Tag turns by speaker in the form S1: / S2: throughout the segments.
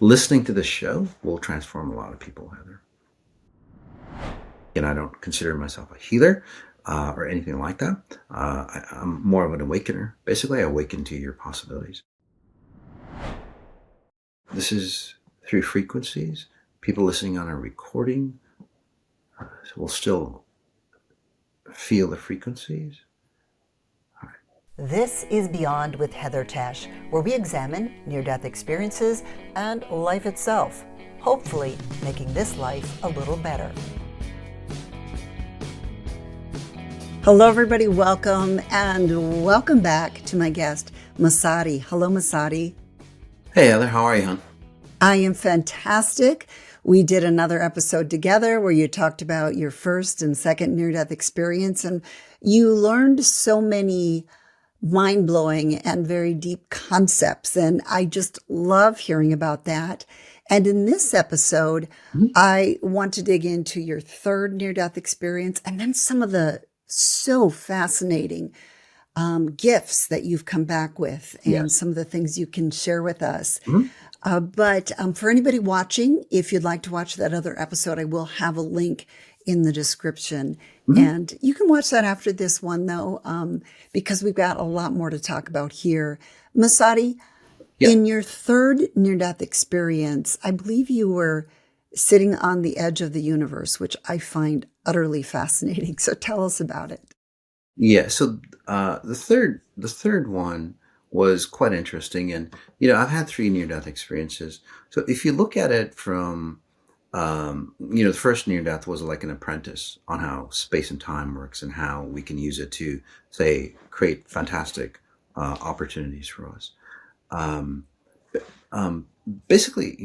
S1: listening to this show will transform a lot of people, Heather. And I don't consider myself a healer or anything like that. I'm more of an awakener. Basically, I awaken to your possibilities. This is through frequencies. People listening on a recording will still feel the frequencies.
S2: This is Beyond with Heather Tesch, where we examine near-death experiences and life itself, hopefully making this life a little better. Hello, everybody. Welcome back to my guest, Masati. Hello, Masati.
S1: Hey, Heather. How are you, hon?
S2: I am fantastic. We did another episode together where you talked about your first and second near-death experience, and you learned so many mind-blowing and very deep concepts. And I just love hearing about that. And in this episode, I want to dig into your third near-death experience and then some of the so fascinating gifts that you've come back with and some of the things you can share with us. But for anybody watching, if you'd like to watch that other episode, I will have a link in the description. And you can watch that after this one, though, because we've got a lot more to talk about here. Masati, in your third near-death experience, I believe you were sitting on the edge of the universe, which I find utterly fascinating. So tell us about it.
S1: Yeah. So the third one was quite interesting, and I've had 3 near-death experiences. So if you look at it from the first near-death was like an apprentice on how space and time works and how we can use it to, say, create fantastic opportunities for us. Basically,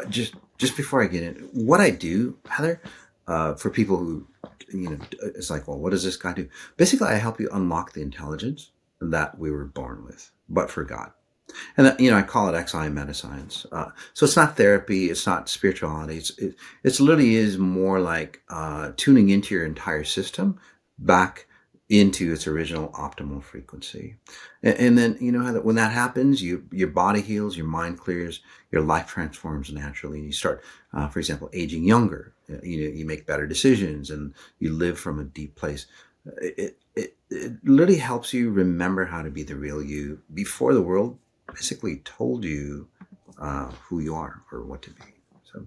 S1: just before I get in, what I do, Heather, for people who, it's like, well, what does this guy do? Basically, I help you unlock the intelligence that we were born with, but forgot. And I call it XI Meta Science. So it's not therapy, it's not spirituality. It's literally is more like tuning into your entire system back into its original optimal frequency. And then when that happens, your body heals, your mind clears, your life transforms naturally, and you start, for example, aging younger. You make better decisions, and you live from a deep place. It literally helps you remember how to be the real you before the world basically told you who you are or what to be. So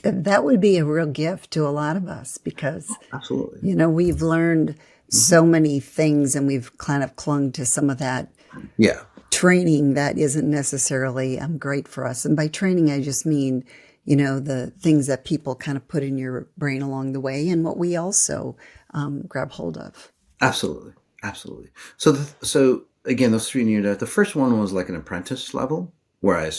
S2: that would be a real gift to a lot of us because,
S1: absolutely,
S2: we've learned so many things and we've kind of clung to some of that training that isn't necessarily great for us. And by training, I just mean, the things that people kind of put in your brain along the way and what we also grab hold of.
S1: Absolutely. So again, those 3 near death. The first one was like an apprentice level where I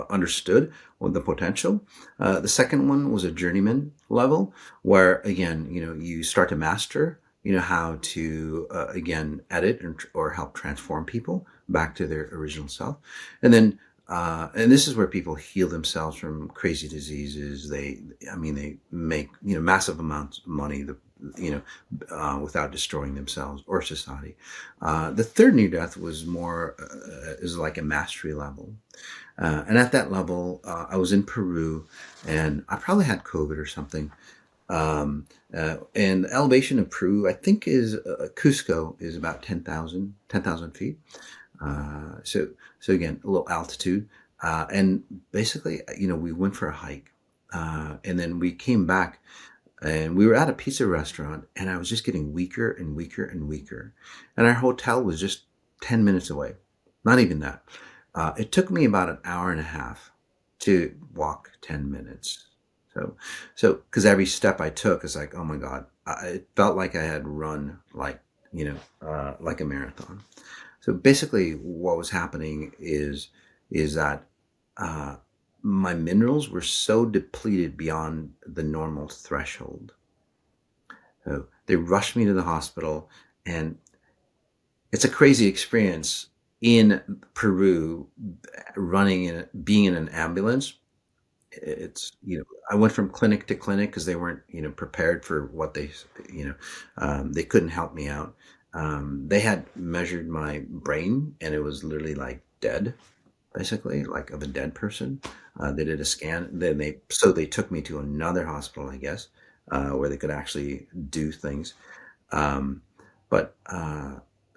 S1: understood the potential. The second one was a journeyman level where, again, you start to master, how to, again, edit or help transform people back to their original self. And then, and this is where people heal themselves from crazy diseases. They make, massive amounts of money, without destroying themselves or society. The third near death was more, is like a mastery level. And at that level, I was in Peru and I probably had COVID or something. And the elevation of Peru, I think is, Cusco is about 10,000 feet. So again, a little altitude. And basically, we went for a hike. And then we came back and we were at a pizza restaurant and I was just getting weaker and weaker and weaker. And our hotel was just 10 minutes away. Not even that. It took me about an hour and a half to walk 10 minutes. So, because every step I took is like, oh my God, it felt like I had run like a marathon. So basically what was happening is that, my minerals were so depleted beyond the normal threshold. So they rushed me to the hospital, and it's a crazy experience in Peru, being in an ambulance. It's, I went from clinic to clinic because they weren't, prepared for what they couldn't help me out. They had measured my brain and it was literally like dead, basically like of a dead person. They did a scan. Then they took me to another hospital, I guess, where they could actually do things. Um, but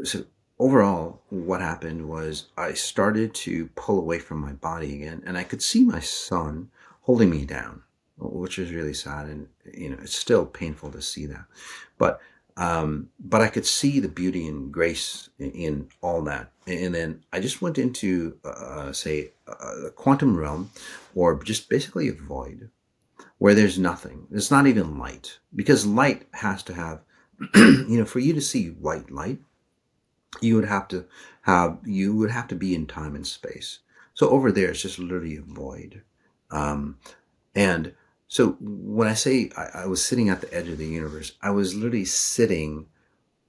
S1: so overall, what happened was I started to pull away from my body again, and I could see my son holding me down, which is really sad, and it's still painful to see that. But I could see the beauty and grace in all that, and then I just went into say a quantum realm, or just basically a void where there's nothing. There's not even light, because light has to have, for you to see white light, you would have to be in time and space. So over there, it's just literally a void. Um, and so when I say I was sitting at the edge of the universe, I was literally sitting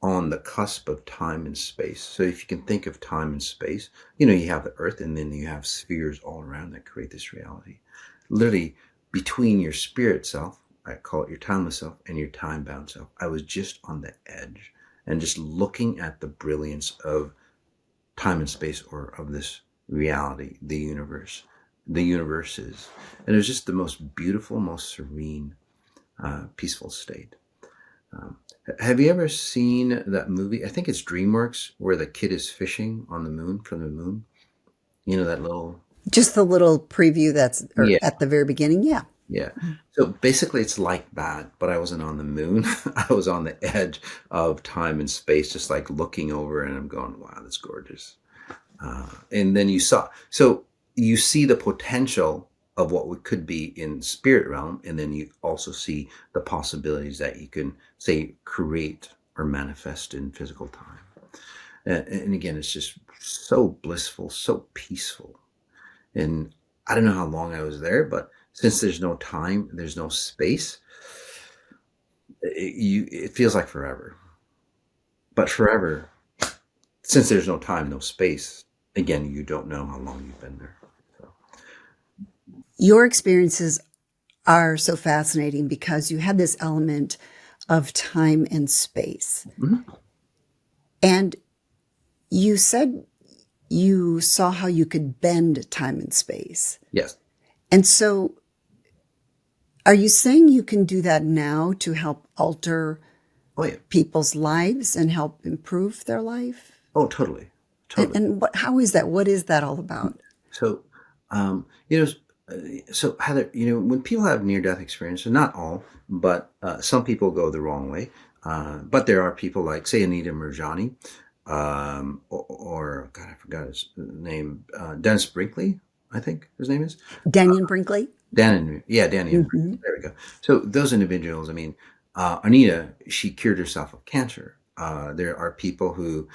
S1: on the cusp of time and space. So if you can think of time and space, you have the earth, and then you have spheres all around that create this reality. Literally between your spirit self, I call it your timeless self, and your time bound self, I was just on the edge and just looking at the brilliance of time and space, or of this reality, the universes. And it was just the most beautiful, most serene, peaceful state. Um, have you ever seen that movie? I think it's DreamWorks, where the kid is fishing on the moon, from the moon. That little.
S2: Just the little preview that's or
S1: Yeah,
S2: at the very beginning. Yeah.
S1: yeah. So basically, it's like that, but I wasn't on the moon. I was on the edge of time and space, just like looking over, and I'm going, "Wow, that's gorgeous." And then you see the potential of what we could be in spirit realm, and then you also see the possibilities that you can, say, create or manifest in physical time. And again, it's just so blissful, so peaceful. And I don't know how long I was there, but since there's no time, there's no space, it feels like forever. But forever, since there's no time, no space, again, you don't know how long you've been there. So.
S2: Your experiences are so fascinating because you had this element of time and space.
S1: Mhm.
S2: And you said you saw how you could bend time and space.
S1: Yes.
S2: And so, are you saying you can do that now to help alter
S1: Oh yeah.
S2: people's lives and help improve their life?
S1: Oh, totally,
S2: And,
S1: totally.
S2: and how is that? What is that all about?
S1: So, um, you know, so Heather, when people have near-death experiences, not all, but some people go the wrong way. But there are people like, say, Anita Murjani, or God, I forgot his name, Dennis Brinkley, I think his name is.
S2: Daniel Brinkley?
S1: Danny and
S2: Hmm.
S1: Brinkley. There we go. So those individuals, I mean, Anita, she cured herself of cancer. There are people who,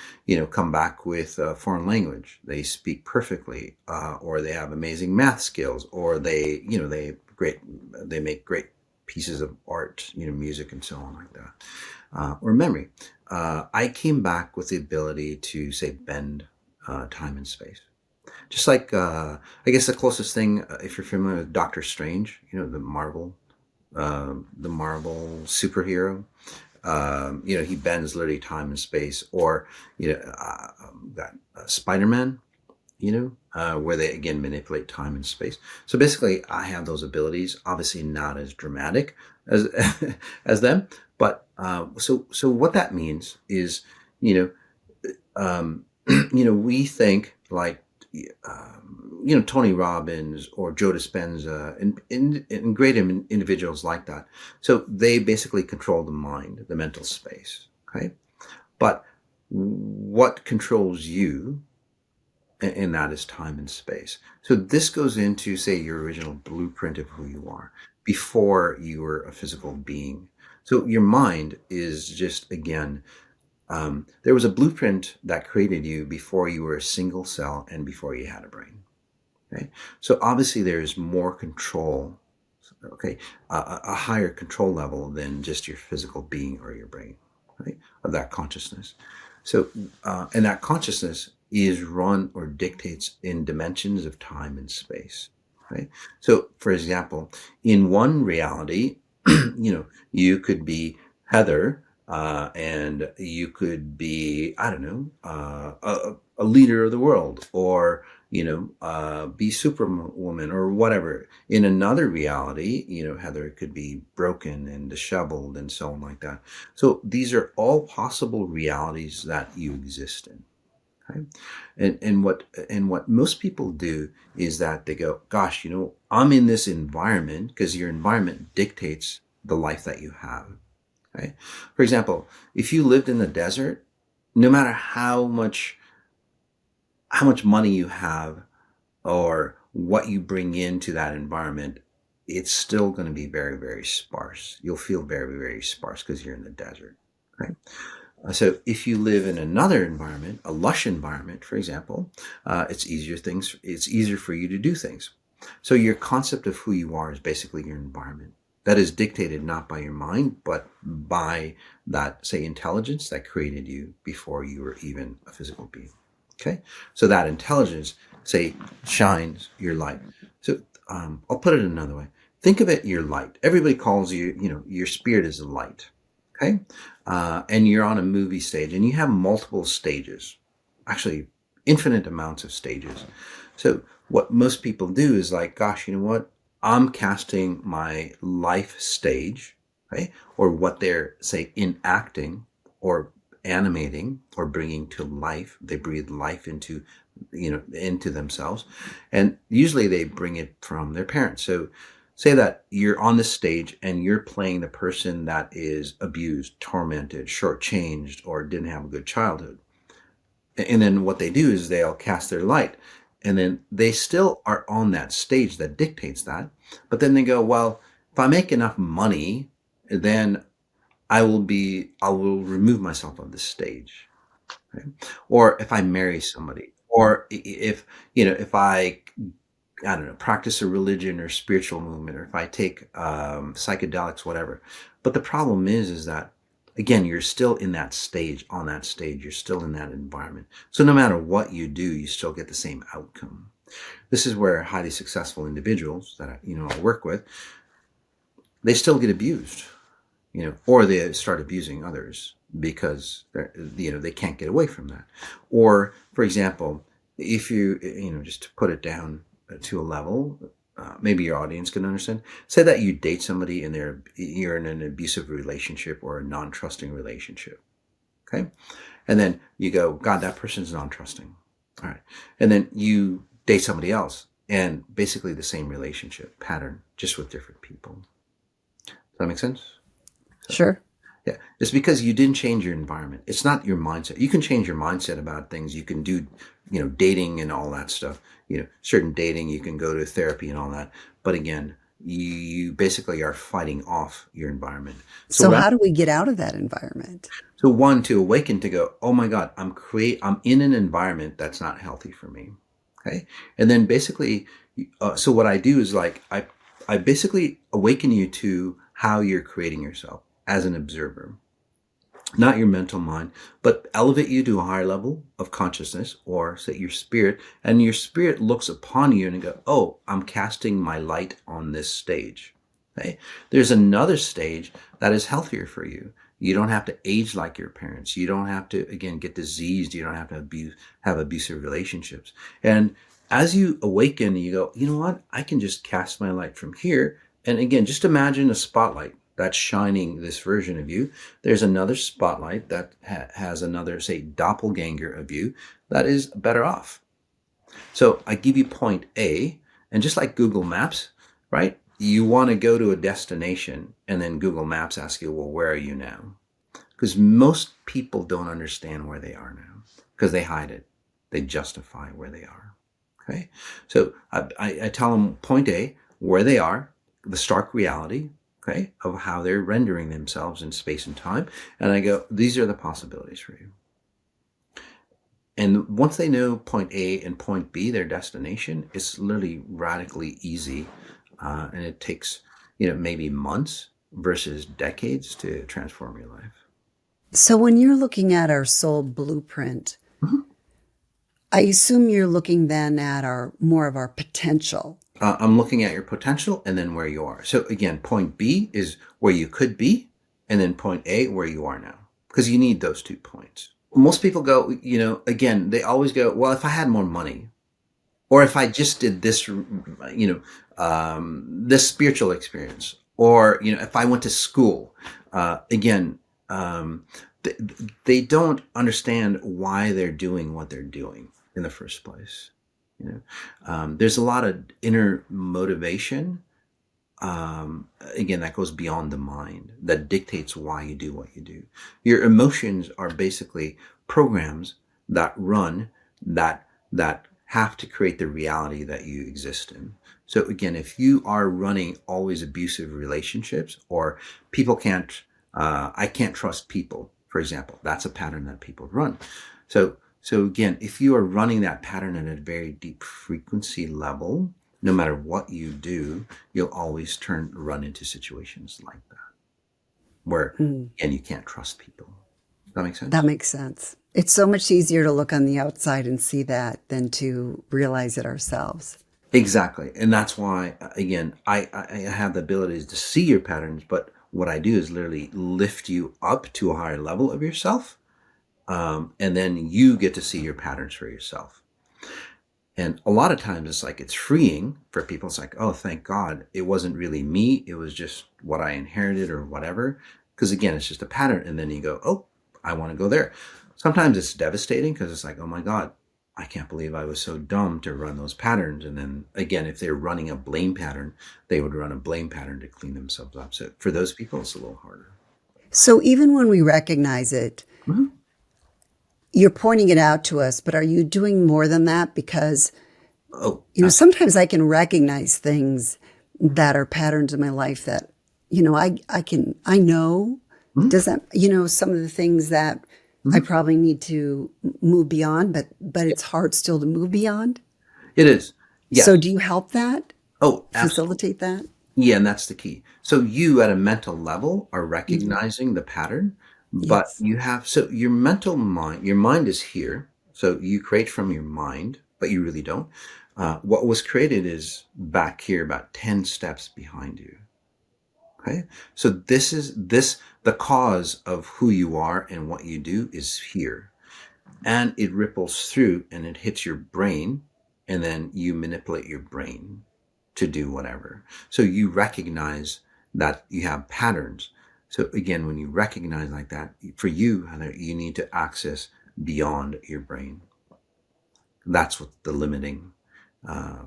S1: come back with a foreign language. They speak perfectly, or they have amazing math skills, or they make great pieces of art, music and so on like that, or memory. I came back with the ability to, say, bend time and space. Just like, I guess the closest thing, if you're familiar with Doctor Strange, the Marvel superhero. He bends literally time and space, or that Spider-Man, where they again manipulate time and space. So basically, I have those abilities. Obviously, not as dramatic as as them, but so what that means is, you know, we think like, Tony Robbins or Joe Dispenza, and great individuals like that. So they basically control the mind, the mental space. Okay. But what controls you, and that is time and space. So this goes into, say, your original blueprint of who you are before you were a physical being. So your mind is just, again, there was a blueprint that created you before you were a single cell and before you had a brain. Okay, so obviously there is more control. Okay, a higher control level than just your physical being or your brain, right? Of that consciousness. So, and that consciousness is run or dictates in dimensions of time and space. Right. So, for example, in one reality, you could be Heather, and you could be, I don't know, a leader of the world, or be Superwoman or whatever. In another reality, Heather could be broken and disheveled and so on like that. So these are all possible realities that you exist in. Okay? And what most people do is that they go, gosh, I'm in this environment because your environment dictates the life that you have. Okay? For example, if you lived in the desert, no matter how much money you have or what you bring into that environment, it's still going to be very, very sparse. You'll feel very, very sparse because you're in the desert. Right? So if you live in another environment, a lush environment, for example, it's easier for you to do things. So your concept of who you are is basically your environment. That is dictated not by your mind, but by that, say, intelligence that created you before you were even a physical being. Okay? So that intelligence, say, shines your light. So I'll put it another way. Think of it, your light. Everybody calls you, your spirit is a light. Okay? And you're on a movie stage and you have multiple stages, actually infinite amounts of stages. So what most people do is like, gosh, you know what? I'm casting my life stage, right? Or what they're, say, enacting or animating or bringing to life. They breathe life into themselves. And usually they bring it from their parents. So say that you're on the stage and you're playing the person that is abused, tormented, shortchanged, or didn't have a good childhood. And then what they do is they'll cast their light. And then they still are on that stage that dictates that. But then they go, well, if I make enough money, then I will remove myself of the stage. Right? Or if I marry somebody, or if I don't know, practice a religion or spiritual movement, or if I take psychedelics, whatever. But the problem is that, again, you're still in that stage, on that stage, you're still in that environment. So no matter what you do, you still get the same outcome. This is where highly successful individuals that I work with, they still get abused, or they start abusing others because they can't get away from that. Or, for example, if just to put it down to a level, maybe your audience can understand. Say that you date somebody and you're in an abusive relationship or a non-trusting relationship. Okay. And then you go, God, that person's non-trusting. All right. And then you date somebody else and basically the same relationship pattern, just with different people. Does that make sense?
S2: Sure.
S1: Yeah, it's because you didn't change your environment. It's not your mindset. You can change your mindset about things. You can do, dating and all that stuff. Certain dating, you can go to therapy and all that. But again, you basically are fighting off your environment.
S2: So how do we get out of that environment?
S1: So one, to awaken, to go, oh my God, I'm in an environment that's not healthy for me. Okay. And then basically, so what I do is like, I basically awaken you to how you're creating yourself as an observer, not your mental mind, but elevate you to a higher level of consciousness, or say your spirit, and your spirit looks upon you and go, oh, I'm casting my light on this stage. Okay? There's another stage that is healthier for you. You don't have to age like your parents. You don't have to, again, get diseased. You don't have to have abusive relationships. And as you awaken, you go, you know what? I can just cast my light from here. And again, just imagine a spotlight that's shining this version of you. There's another spotlight that has another, say, doppelganger of you that is better off. So I give you point A, and just like Google Maps, right? You want to go to a destination, and then Google Maps asks you, well, where are you now? Because most people don't understand where they are now because they hide it. They justify where they are. Okay. So I tell them point A, where they are, the stark reality, okay, of how they're rendering themselves in space and time. And I go, these are the possibilities for you. And once they know point A and point B, their destination, it's literally radically easy. And it takes, maybe months versus decades to transform your life.
S2: So when you're looking at our soul blueprint,
S1: Mm-hmm.
S2: I assume you're looking then at more of our potential.
S1: I'm looking at your potential and then where you are. So again, point B is where you could be, and then point A, where you are now, because you need those 2 points. Most people go, again, they always go, well, if I had more money, Or if I just did this, this spiritual experience, or, if I went to school, again, th- they don't understand why they're doing what they're doing in the first place. There's a lot of inner motivation, again, that goes beyond the mind, that dictates why you do what you do. Your emotions are basically programs that run, that have to create the reality that you exist in. So again, if you are running always abusive relationships, or people can't, I can't trust people, for example, that's a pattern that people run. So again, if you are running that pattern at a very deep frequency level, no matter what you do, you'll always run into situations like that where,
S2: Mm,
S1: and you can't trust people. Does that make
S2: that
S1: sense?
S2: makes sense. It's so much easier to look on the outside and see that than to realize it ourselves.
S1: Exactly. And that's why, again, I have the ability to see your patterns, but what I do is literally lift you up to a higher level of yourself. And then you get to see your patterns for yourself. And a lot of times it's like, it's freeing for people. It's like, oh, thank God it wasn't really me. It was just what I inherited or whatever. Because again, it's just a pattern. And then you go, oh, I want to go there. Sometimes it's devastating because it's like, oh my God, I can't believe I was so dumb to run those patterns. And then again, if they're running a blame pattern, they would run a blame pattern to clean themselves up. So for those people, it's a little harder.
S2: So even when we recognize it,
S1: Mhm.
S2: you're pointing it out to us, but are you doing more than that? Because,
S1: Oh,
S2: sometimes I can recognize things that are patterns in my life that, I know,
S1: mhm,
S2: does that, some of the things that I
S1: mhm.
S2: probably need to move beyond, but it's hard still to move beyond.
S1: It is.
S2: So
S1: Yes.
S2: do you help that,
S1: Oh, absolutely.
S2: facilitate that?
S1: Yeah, and that's the key. So you at a mental level are
S2: Hmm.
S1: recognizing the pattern, but
S2: Yes.
S1: you have, so your mental mind, your mind is here. So you create from your mind, but you really don't. What was created is back here, about 10 steps behind you. Okay. So the cause of who you are and what you do is here, and it ripples through and it hits your brain, and then you manipulate your brain to do whatever. So you recognize that you have patterns. So again, when you recognize like that, for you, Heather, you need to access beyond your brain. That's what the limiting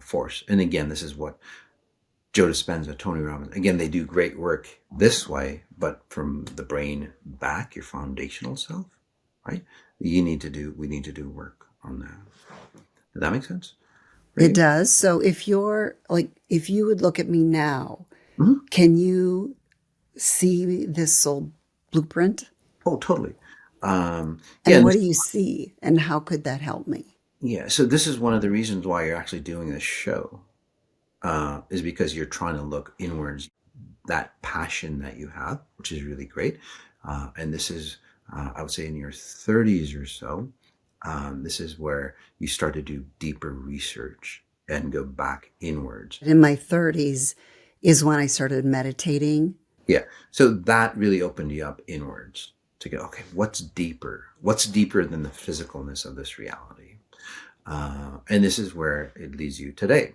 S1: force. And again, this is what Joe Dispenza, Tony Robbins, again, they do great work this way, but from the brain back, your foundational self, right? We need to do work on that. Does that make sense for
S2: It
S1: you?
S2: does. So if you would look at me now,
S1: Mm-hmm.
S2: can you see this soul blueprint?
S1: Oh, totally. Yeah,
S2: And
S1: and
S2: what do you see? And how could that help me?
S1: yeah. So this is one of the reasons why you're actually doing this show, is because you're trying to look inwards, that passion that you have, which is really great. And this is, I would say, in your 30s or so, this is where you start to do deeper research and go back inwards.
S2: In my 30s is when I started meditating.
S1: Yeah. So that really opened you up inwards to go, okay, what's deeper? What's deeper than the physicalness of this reality? And this is where it leads you today.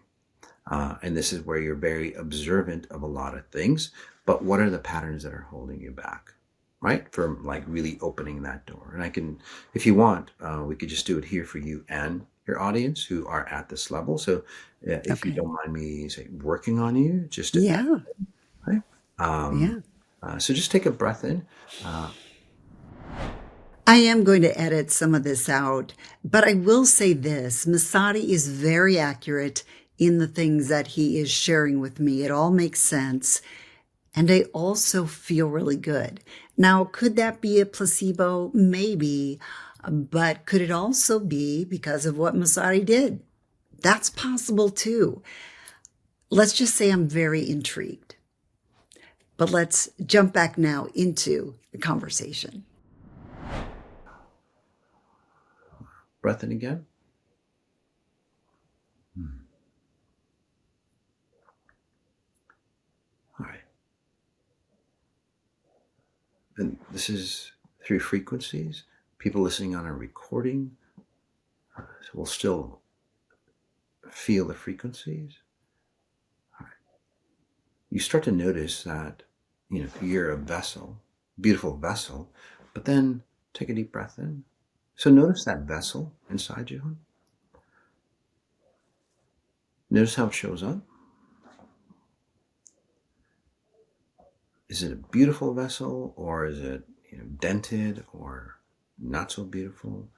S1: And this is where you're very observant of a lot of things. But what are the patterns that are holding you back? Right? From like really opening that door. And I can, if you want, we could just do it here for you and your audience who are at this level. So if you
S2: Okay.
S1: don't mind me say, working on you, just to add,
S2: Yeah.
S1: right? Um,
S2: Yeah.
S1: so just take a breath in. Uh,
S2: I am going to edit some of this out, but I will say this Masati is very accurate in the things that he is sharing with me. It all makes sense. And I also feel really good. Now, could that be a placebo? Maybe. But could it also be because of what Masari did? That's possible too. Let's just say I'm very intrigued. But let's jump back now into the conversation.
S1: breath in again. Hmm. All right. And this is through frequencies. People listening on a recording will still feel the frequencies. You start to notice that, you're a vessel, beautiful vessel, but then take a deep breath in. So notice that vessel inside you. Notice how it shows up. Is it a beautiful vessel, or is it dented or not so beautiful?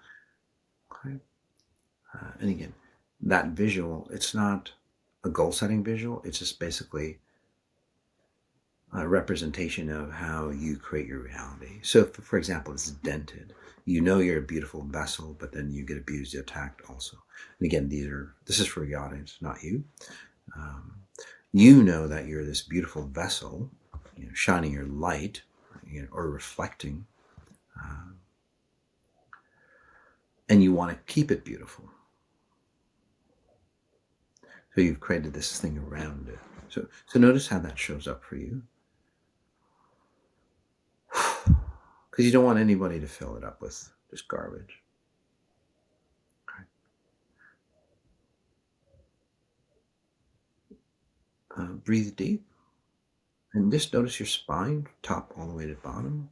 S1: Okay. And again, that visual, it's not a goal-setting visual. It's just basically a representation of how you create your reality. So, if, for example, it's dented, you're a beautiful vessel, but then you get abused, attacked also. And again, this is for the audience, not you. You know that you're this beautiful vessel, shining your light, or reflecting, and you want to keep it beautiful. So you've created this thing around it. So notice how that shows up for you. Because you don't want anybody to fill it up with just garbage. Okay. Breathe deep. And just notice your spine, top all the way to bottom.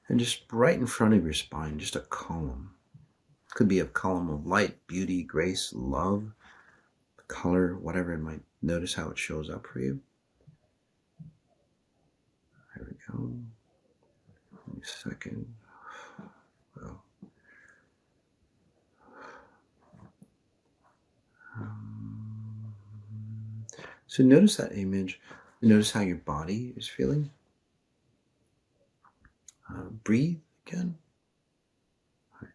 S1: And just right in front of your spine, just a column. Could be a column of light, beauty, grace, love, color, whatever it might. Notice how it shows up for you. There we go. Give me a second. Well, so notice that image. Notice how your body is feeling. Breathe again. Right.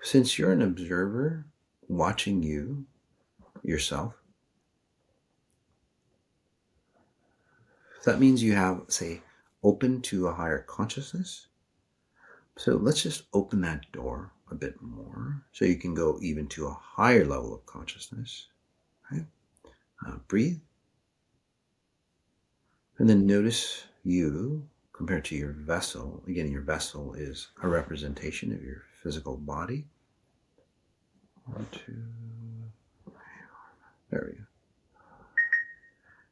S1: Since you're an observer watching yourself, that means you have, say, open to a higher consciousness. So let's just open that door a bit more so you can go even to a higher level of consciousness. Right? Breathe. And then notice you compared to your vessel. Again, your vessel is a representation of your physical body. 1, 2, 3, 4. There we go.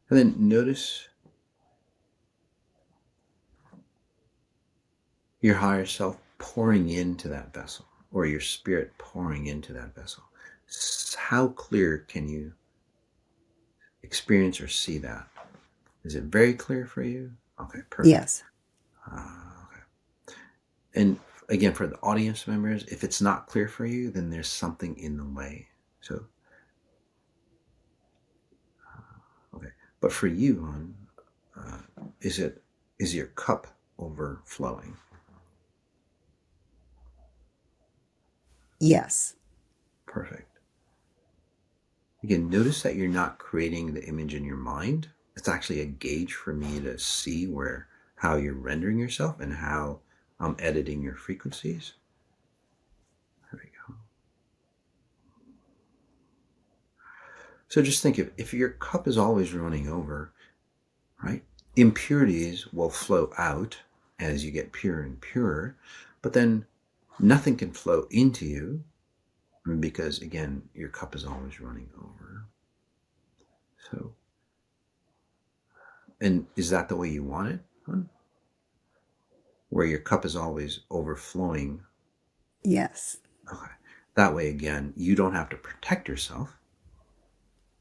S1: And then notice your higher self pouring into that vessel, or your spirit pouring into that vessel. How clear can you experience or see that? Is it very clear for you? Okay, perfect.
S2: Yes.
S1: Okay. And again, for the audience members, if it's not clear for you, then there's something in the way. So, okay. But for you, hon, is your cup overflowing?
S2: Yes.
S1: Perfect. Again, notice that you're not creating the image in your mind. It's actually a gauge for me to see how you're rendering yourself and how I'm editing your frequencies. There we go. So just think if your cup is always running over, right? Impurities will flow out as you get purer and purer, but then nothing can flow into you because, again, your cup is always running over. So, and is that the way you want it, huh? Where your cup is always overflowing?
S2: Yes.
S1: Okay. That way, again, you don't have to protect yourself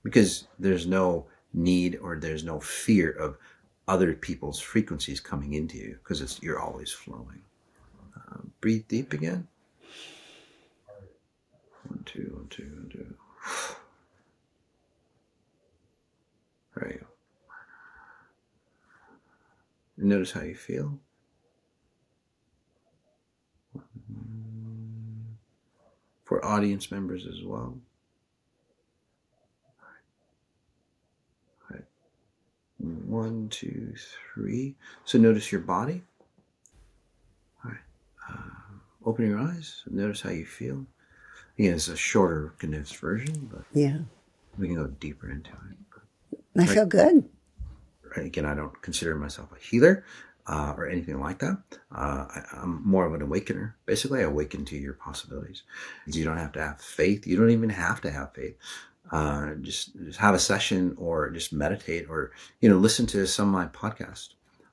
S1: because there's no need or there's no fear of other people's frequencies coming into you because you're always flowing. Breathe deep again. 1, 2, 1, 2, 1, 2. There you go. And notice how you feel. For audience members as well. All right. 1, 2, 3. So notice your body. All right. Open your eyes. Notice how you feel. Again, it's a shorter, condensed version, but
S2: Yeah.
S1: we can go deeper into it.
S2: I feel good.
S1: Right, again, I don't consider myself a healer. or anything like that. I'm more of an awakener. Basically, I awaken to your possibilities. You don't have to have faith. You don't even have to have faith. Just have a session, or just meditate, or listen to some of my podcast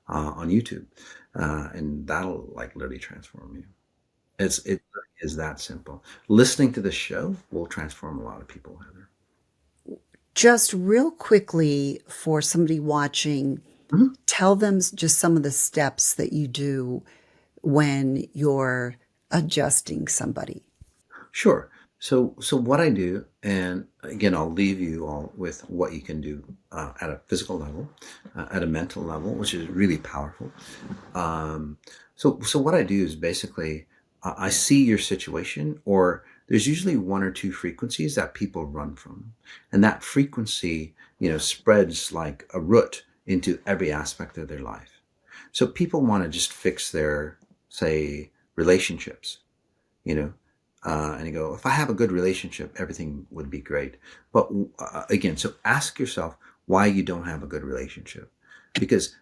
S1: on YouTube, and that'll like literally transform you. It is that simple. Listening to the show will transform a lot of people, Heather.
S2: Just real quickly for somebody watching,
S1: Mhm.
S2: tell them just some of the steps that you do when you're adjusting somebody.
S1: Sure. So what I do, and again, I'll leave you all with what you can do at a physical level, at a mental level, which is really powerful. Um, so what I do is basically I see your situation, or there's usually one or two frequencies that people run from, and that frequency, spreads like a root into every aspect of their life. So people want to just fix their, say, relationships, you know, and you go, if I have a good relationship, everything would be great. But again, so ask yourself why you don't have a good relationship, because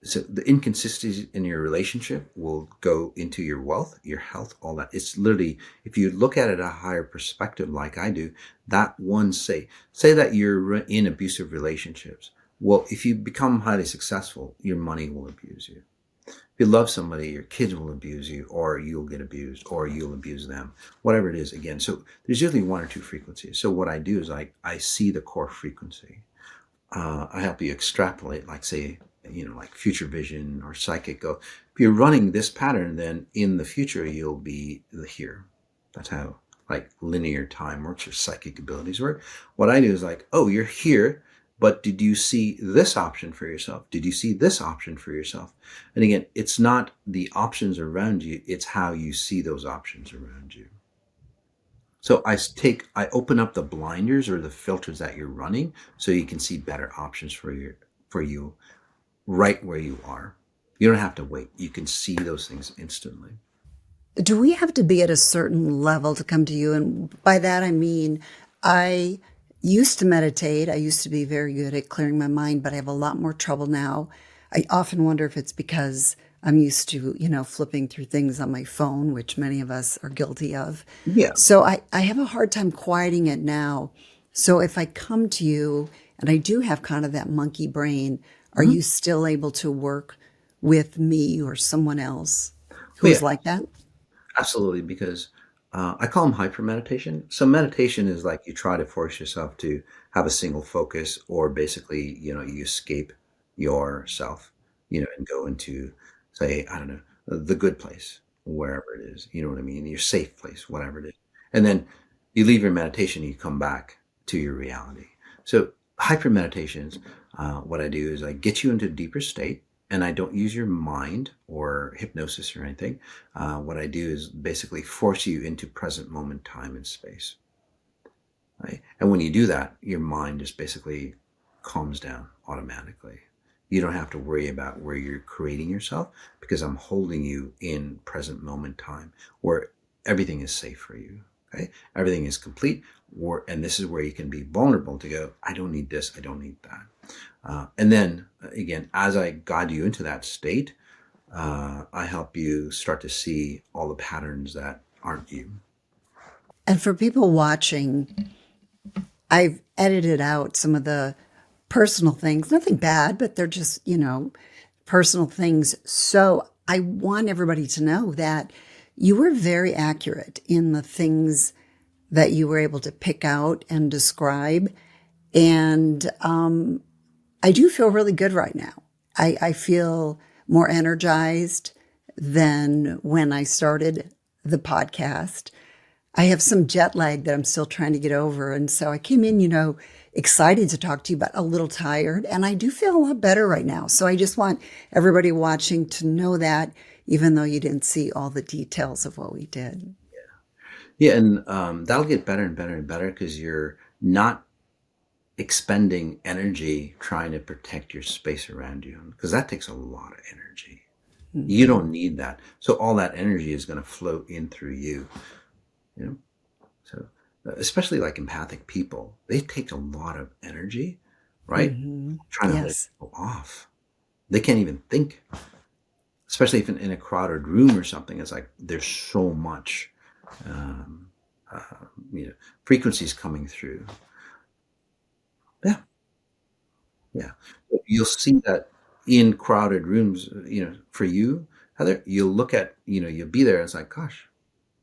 S1: so the inconsistencies in your relationship will go into your wealth, your health, all that. It's literally, if you look at it at a higher perspective, like I do, that one, say that you're in abusive relationships. Well, if you become highly successful, your money will abuse you. If you love somebody, your kids will abuse you, or you'll get abused, or you'll abuse them, whatever it is. Again, so there's usually one or two frequencies. So what I do is I see the core frequency. I help you extrapolate, like say, like future vision or psychic. Go, if you're running this pattern, then in the future you'll be here. That's how like linear time works, or psychic abilities work. What I do is like, oh, you're here, but did you see this option for yourself? Did you see this option for yourself? And again, it's not the options around you, it's how you see those options around you. So I open up the blinders or the filters that you're running, so you can see better options for you right where you are. You don't have to wait. You can see those things instantly.
S2: Do we have to be at a certain level to come to you? And by that, I mean, I used to meditate. I used to be very good at clearing my mind, but I have a lot more trouble now. I often wonder if it's because I'm used to, flipping through things on my phone, which many of us are guilty of.
S1: Yeah.
S2: So I have a hard time quieting it now. So if I come to you and I do have kind of that monkey brain, are
S1: Mhm.
S2: you still able to work with me or someone else
S1: Oh
S2: who
S1: yeah,
S2: is like that?
S1: absolutely. Because I call them hyper meditation. So meditation is like you try to force yourself to have a single focus, or basically, you escape yourself, and go into, say, I don't know, the good place, wherever it is. You know what I mean? Your safe place, whatever it is. And then you leave your meditation, you come back to your reality. So hyper meditations, what I do is I get you into a deeper state, and I don't use your mind or hypnosis or anything. What I do is basically force you into present moment, time, and space. Right? And when you do that, your mind just basically calms down automatically. You don't have to worry about where you're creating yourself, because I'm holding you in present moment time, where everything is safe for you. Okay? Everything is complete. And this is where you can be vulnerable to go, I don't need this, I don't need that. And then again, as I guide you into that state, I help you start to see all the patterns that aren't you.
S2: And for people watching, I've edited out some of the personal things, nothing bad, but they're just, personal things. So I want everybody to know that you were very accurate in the things that you were able to pick out and describe. And I do feel really good right now. I feel more energized than when I started the podcast. I have some jet lag that I'm still trying to get over. And so I came in, excited to talk to you, but a little tired. And I do feel a lot better right now. So I just want everybody watching to know that, even though you didn't see all the details of what we did.
S1: Yeah, and that'll get better and better and better, because you're not expending energy trying to protect your space around you, because that takes a lot of energy. You
S2: Mhm.
S1: don't need that. So all that energy is going to flow in through you. You know, so especially like empathic people, they take a lot of energy, right?
S2: Mhm.
S1: Trying to let it
S2: Yes.
S1: go off. They can't even think. especially if in a crowded room or something. It's like there's so much, um, uh, frequencies coming through. Yeah, yeah. You'll see that in crowded rooms. For you, Heather, you'll look at, you'll be there. And it's like, gosh,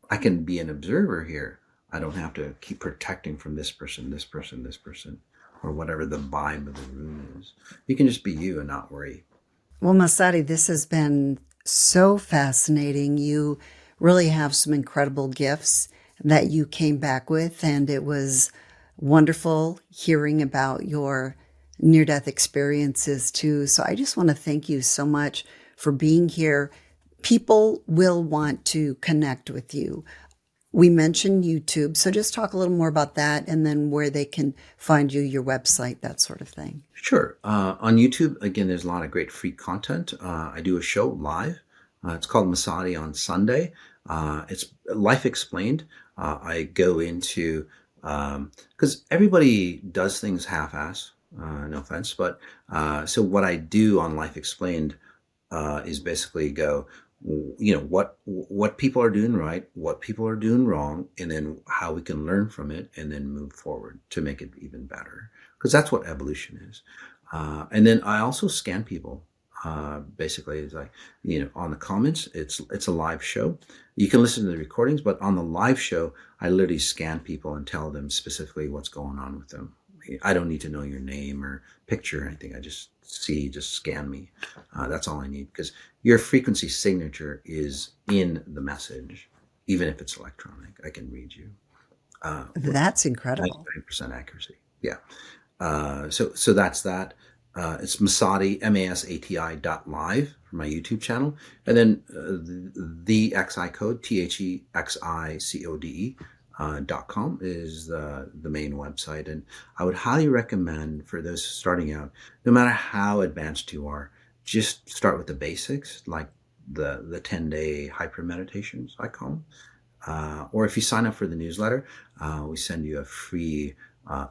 S1: I can be an observer here. I don't have to keep protecting from this person, this person, this person, or whatever the vibe of the room is. You can just be you and not worry.
S2: Well, Masati, this has been so fascinating. You really have some incredible gifts that you came back with, and it was wonderful hearing about your near death experiences too. So I just want to thank you so much for being here. People will want to connect with you. We mentioned YouTube, so just talk a little more about that and then where they can find you, your website, that sort of thing.
S1: Sure. On YouTube, again, there's a lot of great free content. I do a show live. It's called Masati on Sunday. It's Life Explained. I go into, because everybody does things half-ass, no offense, but so what I do on Life Explained is basically go, what people are doing right, what people are doing wrong, and then how we can learn from it and then move forward to make it even better. Because that's what evolution is. And then I also scan people. Basically, it's like, on the comments, it's a live show. You can listen to the recordings, but on the live show, I literally scan people and tell them specifically what's going on with them. I don't need to know your name or picture or anything. I just scan me. That's all I need, because your frequency signature is in the message, even if it's electronic. I can read you. With
S2: That's incredible.
S1: 99% accuracy. Yeah. So that's that. It's Masati, MASATI.live for my YouTube channel. And then the XI code, THEXICODE. .com is the main website. And I would highly recommend for those starting out, no matter how advanced you are, just start with the basics, like the 10-day hyper meditations, I call them. Or if you sign up for the newsletter, we send you a free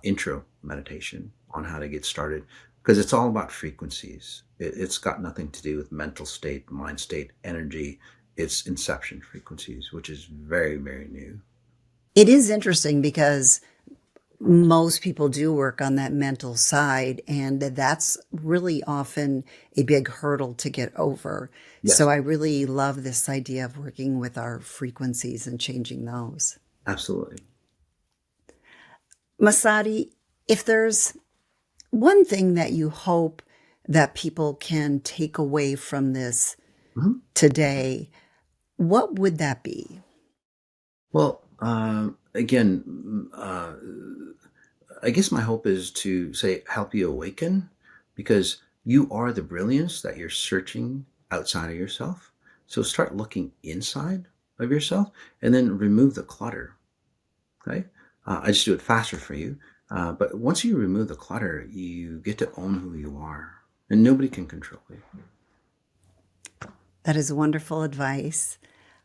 S1: intro meditation on how to get started, because it's all about frequencies. It's got nothing to do with mental state, mind state, energy. It's inception frequencies, which is very, very new.
S2: It is interesting because most people do work on that mental side, and that's really often a big hurdle to get over. So
S1: Yes,
S2: I really love this idea of working with our frequencies and changing those.
S1: absolutely.
S2: Masati, if there's one thing that you hope that people can take away from this
S1: Mhm.
S2: today, what would that be?
S1: Well, again, I guess my hope is to say help you awaken, because you are the brilliance that you're searching outside of yourself. So start looking inside of yourself and then remove the clutter. Okay. I just do it faster for you. But once you remove the clutter, you get to own who you are, and nobody can control you.
S2: That is wonderful advice.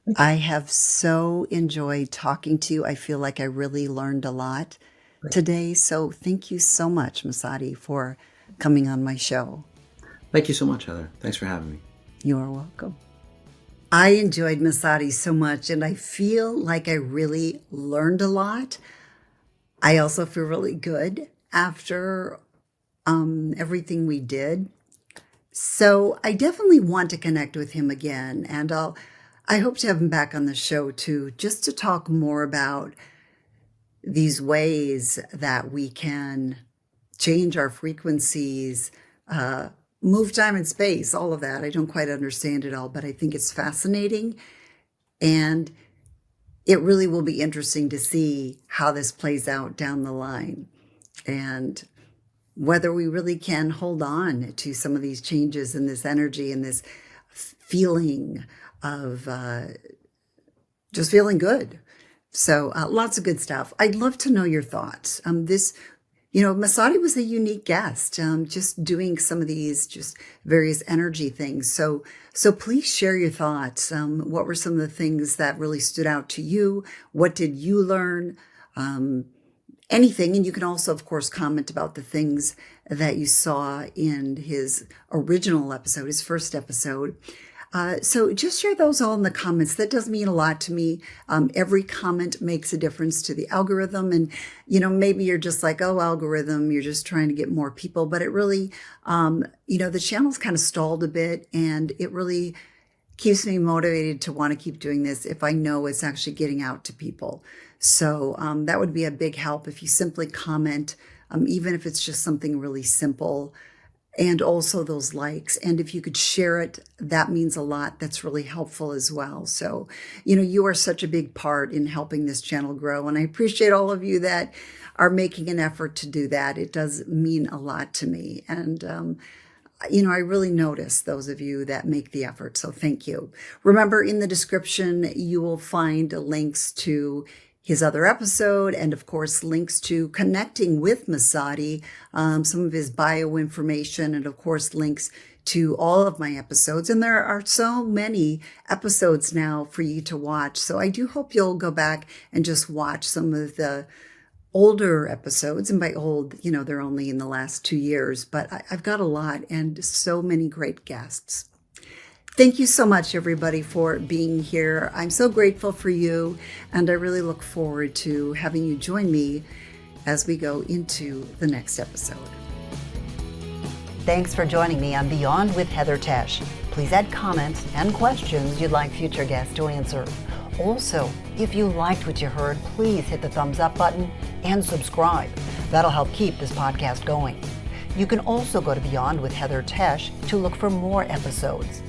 S1: Thank you.
S2: I have so enjoyed talking to you. I feel like I really learned a lot
S1: Great.
S2: today. So thank you so much, Masati, for coming on my show.
S1: Thank you so much, Heather. Thanks for having me.
S2: You are welcome. I enjoyed Masati so much, and I feel like I really learned a lot. I also feel really good after everything we did. So I definitely want to connect with him again, and I hope to have him back on the show too, just to talk more about these ways that we can change our frequencies, move time and space, all of that. I don't quite understand it all, but I think it's fascinating. And it really will be interesting to see how this plays out down the line and whether we really can hold on to some of these changes and this energy and this feeling of just feeling good. So lots of good stuff. I'd love to know your thoughts. Masati was a unique guest, just doing some of these just various energy things. So please share your thoughts. What were some of the things that really stood out to you? What did you learn? Anything. And you can also, of course, comment about the things that you saw in his original episode, his first episode. So just share those all in the comments. That does mean a lot to me. Every comment makes a difference to the algorithm. And, maybe you're just like, oh, algorithm, you're just trying to get more people. But it really, the channel's kind of stalled a bit, and it really keeps me motivated to want to keep doing this if I know it's actually getting out to people. So that would be a big help if you simply comment, even if it's just something really simple. And also those likes. And if you could share it, that means a lot. That's really helpful as well. So, you are such a big part in helping this channel grow. And I appreciate all of you that are making an effort to do that. It does mean a lot to me. And, I really notice those of you that make the effort. So thank you. Remember, in the description, you will find links to his other episode, and of course, links to connecting with Masati, some of his bio information, and of course, links to all of my episodes. And there are so many episodes now for you to watch. So I do hope you'll go back and just watch some of the older episodes. And by old, they're only in the last 2 years, but I've got a lot and so many great guests. Thank you so much, everybody, for being here. I'm so grateful for you, and I really look forward to having you join me as we go into the next episode.
S3: Thanks for joining me on Beyond with Heather Tesch. Please add comments and questions you'd like future guests to answer. Also, if you liked what you heard, please hit the thumbs up button and subscribe. That'll help keep this podcast going. You can also go to Beyond with Heather Tesch to look for more episodes.